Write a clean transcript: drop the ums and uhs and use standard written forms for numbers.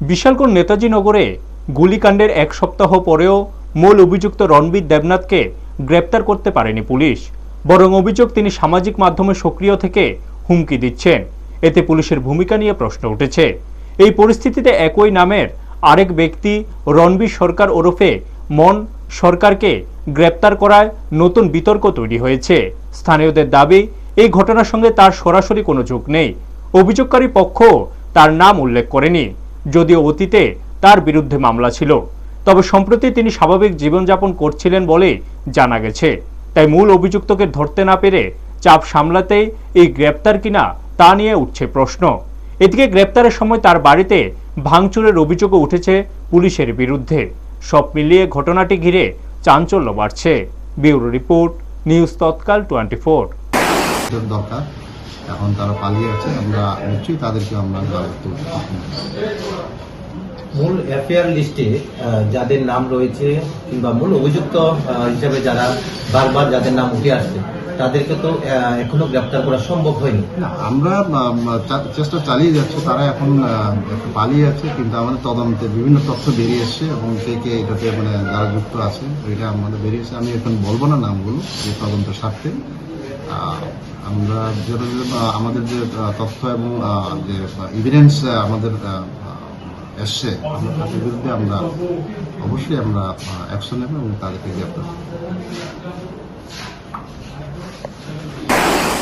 বিশালগড় নেতাজি নগরে গুলিকাণ্ডের এক সপ্তাহ পরেও মূল অভিযুক্ত রণবীর দেবনাথকে গ্রেপ্তার করতে পারেনি পুলিশ। বরং অভিযোগ তিনি সামাজিক মাধ্যমে সক্রিয় থেকে হুমকি দিচ্ছেন। এতে পুলিশের ভূমিকা নিয়ে প্রশ্ন উঠেছে। এই পরিস্থিতিতে একই নামের আরেক ব্যক্তি রণবীর সরকার ওরফে মন সরকারকে গ্রেপ্তার করায় নতুন বিতর্ক তৈরি হয়েছে। স্থানীয়দের দাবি, এই ঘটনার সঙ্গে তার সরাসরি কোনো যোগ নেই। অভিযোগকারী পক্ষ তার নাম উল্লেখ করেনি, যদিও অতীতে তার বিরুদ্ধে মামলা ছিল। তবে সম্প্রতি তিনি স্বাভাবিক জীবনযাপন করছিলেন বলে জানা গেছে। তাই মূল অভিযুক্তকে ধরতে না পেরে চাপ সামলাতেই এই গ্রেপ্তার কিনা তা নিয়ে উঠছে প্রশ্ন। এদিকে গ্রেপ্তারের সময় তার বাড়িতে ভাঙচুরের অভিযোগও উঠেছে পুলিশের বিরুদ্ধে। সব মিলিয়ে ঘটনাটি ঘিরে চাঞ্চল্য বাড়ছে। ব্যুরো রিপোর্ট, নিউজ তৎকাল 24। দরকার, এখন তারা পালিয়ে আছে, আমরা নিশ্চয়ই তাদেরকে আমরা মূল এফআইআর লিস্টে যাদের নাম রয়েছে কিংবা মূল অভিযুক্ত হিসেবে যারা বারবার যাদের নাম উঠে আসছে তাদেরকে তো এখনো গ্রেপ্তার করা সম্ভব হয়নি। আমরা চেষ্টা চালিয়ে যাচ্ছি, তারা এখন পালিয়ে আছে, কিন্তু আমাদের তদন্তে বিভিন্ন তথ্য বেরিয়ে এসছে এবং কে এটাতে যারা যুক্ত আছে এটা আমাদের বেরিয়েছে। আমি এখন বলবো না নামগুলো, এই তদন্ত স্বার্থে। আমরা আমাদের যে তথ্য এবং যে এভিডেন্স আমাদের এসছে, আমরা তাদের বিরুদ্ধে আমরা অবশ্যই অ্যাকশন নেব এবং তাদেরকে গ্রেপ্তার করব।